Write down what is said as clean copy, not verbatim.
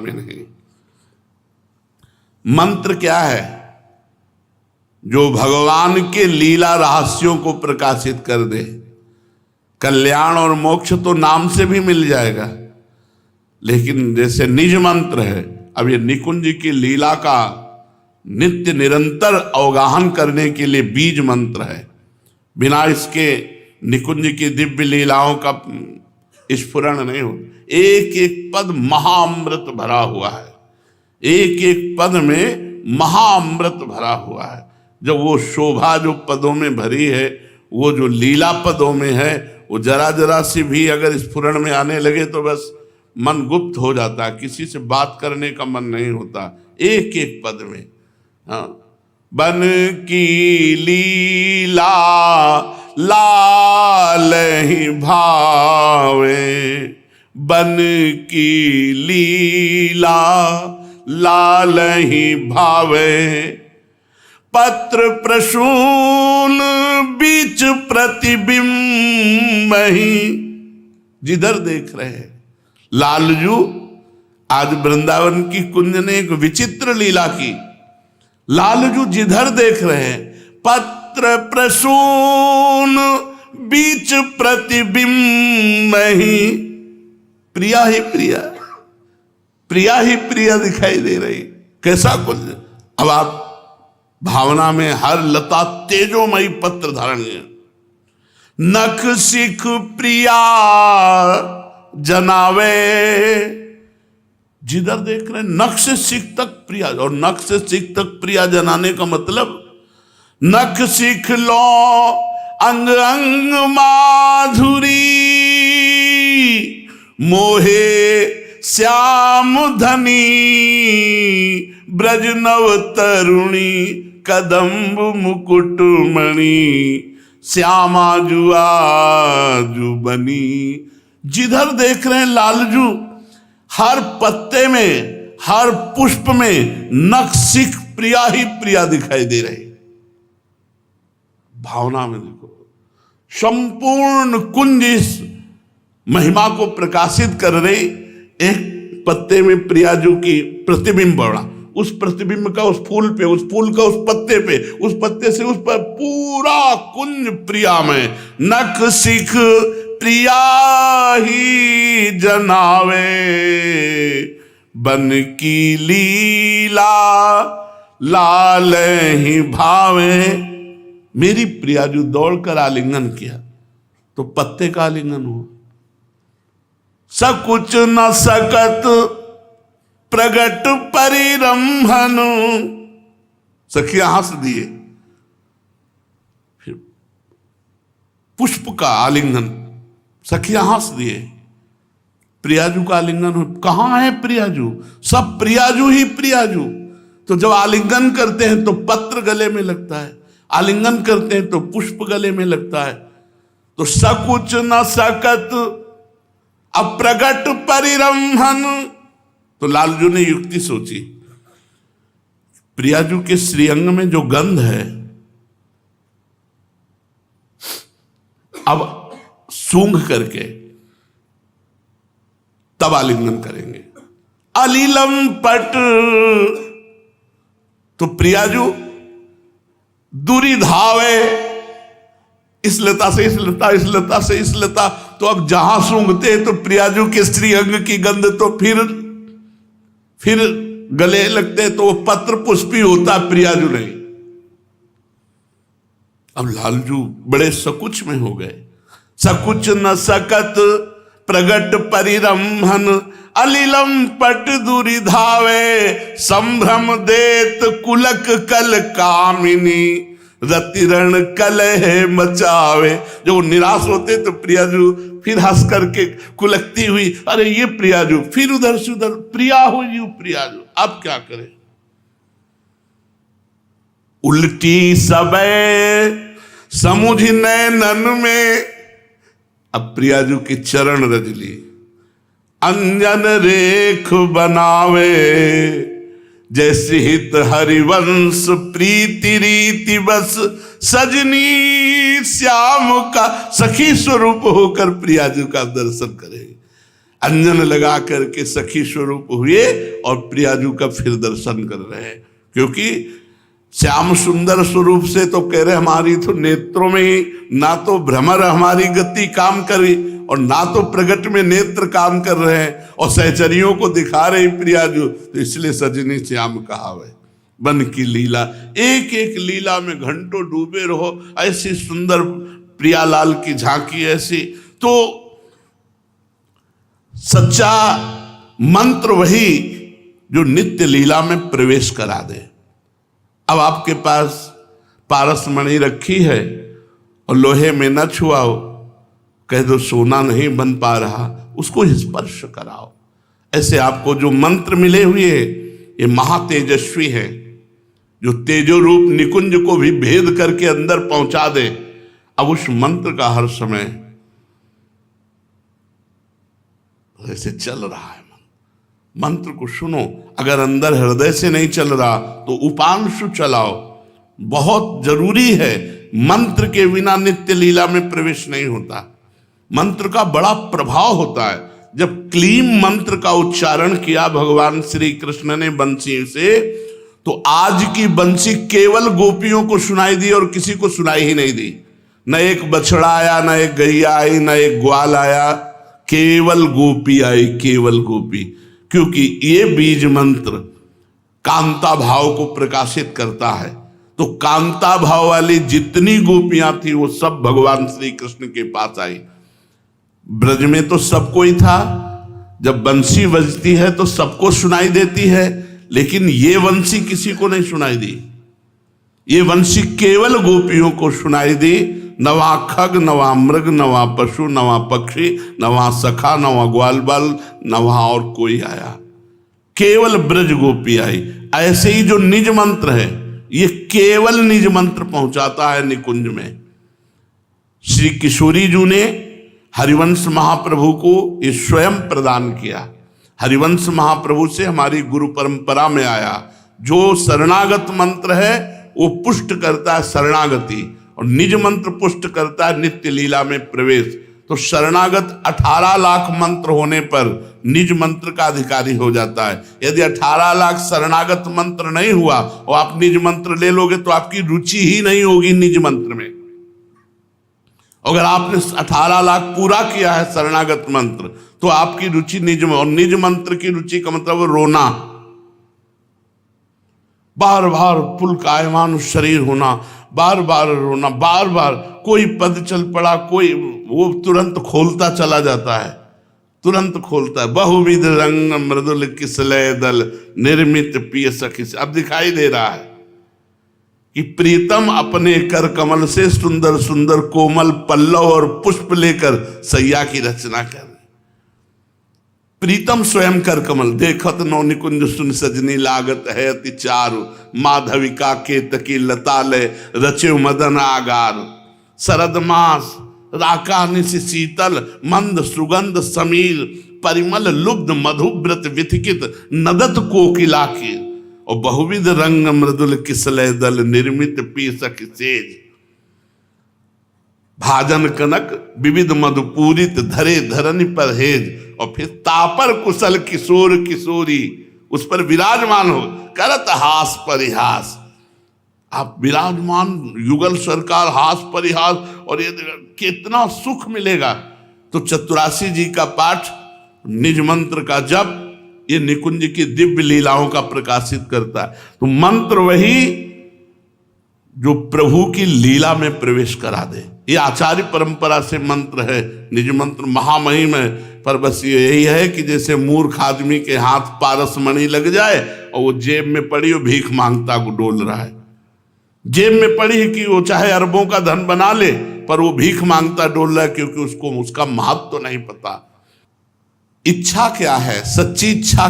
में नहीं। मंत्र क्या है? जो भगवान के लीला रहस्यों को प्रकाशित कर दे। कल्याण और मोक्ष तो नाम से भी मिल जाएगा, लेकिन जैसे निज मंत्र है, अब ये निकुंज की लीला का नित्य निरंतर अवगाहन करने के लिए बीज मंत्र है। बिना इसके निकुंज की दिव्य लीलाओं का स्फुरण नहीं हो। एक एक पद महाअमृत भरा हुआ है, एक एक पद में महाअमृत भरा हुआ है। जब वो शोभा जो पदों में भरी है, वो जो लीला पदों में है, वो जरा जरा सी भी अगर स्फुरण में आने लगे तो बस मन गुप्त हो जाता है, किसी से बात करने का मन नहीं होता। एक एक पद में, हाँ, बन की लीला लाल ही भावे, बन की लीला लाल ही भावे, पत्र प्रसून बीच प्रतिबिंब ही। जिधर देख रहे हैं लालजू, आज वृंदावन की कुंज ने एक विचित्र लीला की। लालजू जिधर देख रहे हैं, पत्र प्रसून बीच प्रतिबिंब ही, प्रिया ही प्रिया, प्रिया ही प्रिया दिखाई दे रही। कैसा कुंज! अब आप भावना में हर लता तेजोमयी पत्र धारण है। नख सिख प्रिया जनावे, जिधर देख रहे नख से सिख तक प्रिया, और नख से सिख तक प्रिया जनाने का मतलब नख सिख लो अंग अंग माधुरी, मोहे श्याम धनी ब्रज नव तरुणी, कदम्ब मुकुट मणि श्यामा जुआ जु बनी। जिधर देख रहे हैं लालजू, हर पत्ते में, हर पुष्प में नख सिख प्रिया ही प्रिया दिखाई दे रही। भावना में देखो, संपूर्ण कुंज इस महिमा को प्रकाशित कर रहे। एक पत्ते में प्रियाजू की प्रतिबिंब बड़ा, उस प्रतिबिंब का उस फूल पे, उस फूल का उस पत्ते पे, उस पत्ते से उस पर, पूरा कुंज प्रिया में। नख सिख प्रिया ही जनावे, बन की लीला लाल ही भावे। मेरी प्रियाजू दौड़कर आलिंगन किया तो पत्ते का आलिंगन हुआ। सकुच न सकत प्रगट परिरंभन, सखिया हंस दिए। फिर पुष्प का आलिंगन, सखिया हंस दिए। प्रियाजू का आलिंगन हो, कहां है प्रियाजू? सब प्रियाजू ही प्रियाजू। तो जब आलिंगन करते हैं तो पत्र गले में लगता है, आलिंगन करते हैं तो पुष्प गले में लगता है। तो सकुच न सकत अप्रगट परिरंभन। तो लालजू ने युक्ति सोची, प्रियाजू के श्रीअंग में जो गंध है, अब सूंघ करके तब आलिंगन करेंगे। अलीलम पट, तो प्रियाजू दूरी धावे, इस लता से इस लता, इस लता से इस लता। तो अब जहां सूंघते तो प्रियाजू के श्रीअंग की गंध तो फिर गले लगते, तो वो पत्र पुष्पी होता, प्रियाजू नहीं। अब लालजू बड़े सकुच में हो गए। सकुच न सकत प्रगट परिरंभन, अलीलम पट दूरी धावे, संभ्रम देत कुलक कल कामिनी, रतिरण कलह मचावे। जो निराश होते तो प्रियाजू फिर हंस करके कुलकती हुई, अरे ये प्रियाजू, फिर उधर से उधर, प्रिया हो यू प्रियाजू। अब क्या करें? उल्टी सबे समुझ नैनन में, अब प्रियाजू की चरण रज ली। अंजन रेख बनावे, जैसे हित हरिवंश प्रीति रीति बस, सजनी श्याम का सखी स्वरूप होकर प्रियाजू का दर्शन करे। अंजन लगा करके सखी स्वरूप हुए और प्रियाजू का फिर दर्शन कर रहे हैं। क्योंकि श्याम सुंदर स्वरूप से तो कह रहे हमारी तो नेत्रों में ही ना तो भ्रमर हमारी गति काम करी और ना तो प्रगट में नेत्र काम कर रहे हैं, और सहचरियों को दिखा रहे प्रियाजू, तो इसलिए सजनी श्याम कहा है। बन की लीला, एक एक लीला में घंटों डूबे रहो, ऐसी सुंदर प्रियालाल की झांकी ऐसी। तो सच्चा मंत्र वही जो नित्य लीला में प्रवेश करा दे। अब आपके पास पारस मणि रखी है और लोहे में न छुआओ, कह दो सोना नहीं बन पा रहा, उसको स्पर्श कराओ। ऐसे आपको जो मंत्र मिले हुए ये महातेजस्वी है, जो तेजो रूप निकुंज को भी भेद करके अंदर पहुंचा दे। अब उस मंत्र का हर समय ऐसे चल रहा है, मंत्र को सुनो। अगर अंदर हृदय से नहीं चल रहा तो उपांशु चलाओ, बहुत जरूरी है। मंत्र के बिना नित्य लीला में प्रवेश नहीं होता। मंत्र का बड़ा प्रभाव होता है। जब क्लीम मंत्र का उच्चारण किया भगवान श्री कृष्ण ने बंसी से, तो आज की बंसी केवल गोपियों को सुनाई दी और किसी को सुनाई ही नहीं दी। न एक बछड़ा आया, न एक गैया आई, न एक ग्वाल आया, केवल गोपी आई, केवल गोपी। क्योंकि ये बीज मंत्र कांता भाव को प्रकाशित करता है। तो कांता भाव वाली जितनी गोपियां थी वो सब भगवान श्री कृष्ण के पास आई। ब्रज में तो सबको ही था, जब बंसी बजती है तो सबको सुनाई देती है, लेकिन ये बंसी किसी को नहीं सुनाई दी। ये बंसी केवल गोपियों को सुनाई दी। नवा खग, नवा मृग, नवा पशु, नवा पक्षी, नवा सखा, नवा ग्वाल बाल, नवा और कोई आया, केवल ब्रज गोपी आई। ऐसे ही जो निज मंत्र है ये केवल निज मंत्र पहुंचाता है निकुंज में। श्री किशोरी जी ने हरिवंश महाप्रभु को ये स्वयं प्रदान किया। हरिवंश महाप्रभु से हमारी गुरु परंपरा में आया। जो शरणागत मंत्र है वो पुष्ट करता है शरणागति, और निज मंत्र पुष्ट करता है नित्य लीला में प्रवेश। तो शरणागत 18 लाख मंत्र होने पर निज मंत्र का अधिकारी हो जाता है। यदि 18 लाख शरणागत मंत्र नहीं हुआ और आप निज मंत्र ले लोगे तो आपकी रुचि ही नहीं होगी निज मंत्र में। अगर आपने 18 लाख पूरा किया है शरणागत मंत्र तो आपकी रुचि निज में, और निज मंत्र की रुचि का मतलब रोना, बार बार पुलकायमान शरीर होना, बार बार रोना, बार बार कोई पद चल पड़ा, कोई वो तुरंत खोलता चला जाता है, तुरंत खोलता है। बहुविध रंग मृदुल किसलय दल निर्मित पिय सखी। अब दिखाई दे रहा है कि प्रीतम अपने कर कमल से सुंदर सुंदर कोमल पल्लव और पुष्प लेकर सैया की रचना कर। प्रीतम स्वयं कर कमल, देखत नौ निकुंज सुन सजनी लागत है अति चारु। माधविका केतकी लतालय रचे मदन आगार। शरद मास राका निशि शीतल मंद सुगंध समीर। परिमल लुब्ध मधुव्रत विथिकित नदत कोकिला की। और बहुविध रंग मृदुल किसलय दल निर्मित पीसक सेज। भाजन कनक विविध मधुपूरित धरे धरनी पर हेज। और फिर तापर कुशल किशोर किशोरी उस पर विराजमान हो करत हास परिहास। आप विराजमान युगल सरकार हास परिहास, और ये कितना सुख मिलेगा। तो चतुरासी जी का पाठ, निज मंत्र का जप, ये निकुंज की दिव्य लीलाओं का प्रकाशित करता है। तो मंत्र वही जो प्रभु की लीला में प्रवेश करा दे। ये आचार्य परंपरा से मंत्र है। निज मंत्र महामहिम है, पर बस यही है कि जैसे मूर्ख आदमी के हाथ पारस मणि लग जाए और वो जेब में पड़ी, वो भीख मांगता को डोल रहा है। जेब में पड़ी कि वो चाहे अरबों का धन बना ले, पर वो भीख मांगता डोल रहा है, क्योंकि उसको उसका महत्व तो नहीं पता। इच्छा क्या है, सच्ची इच्छा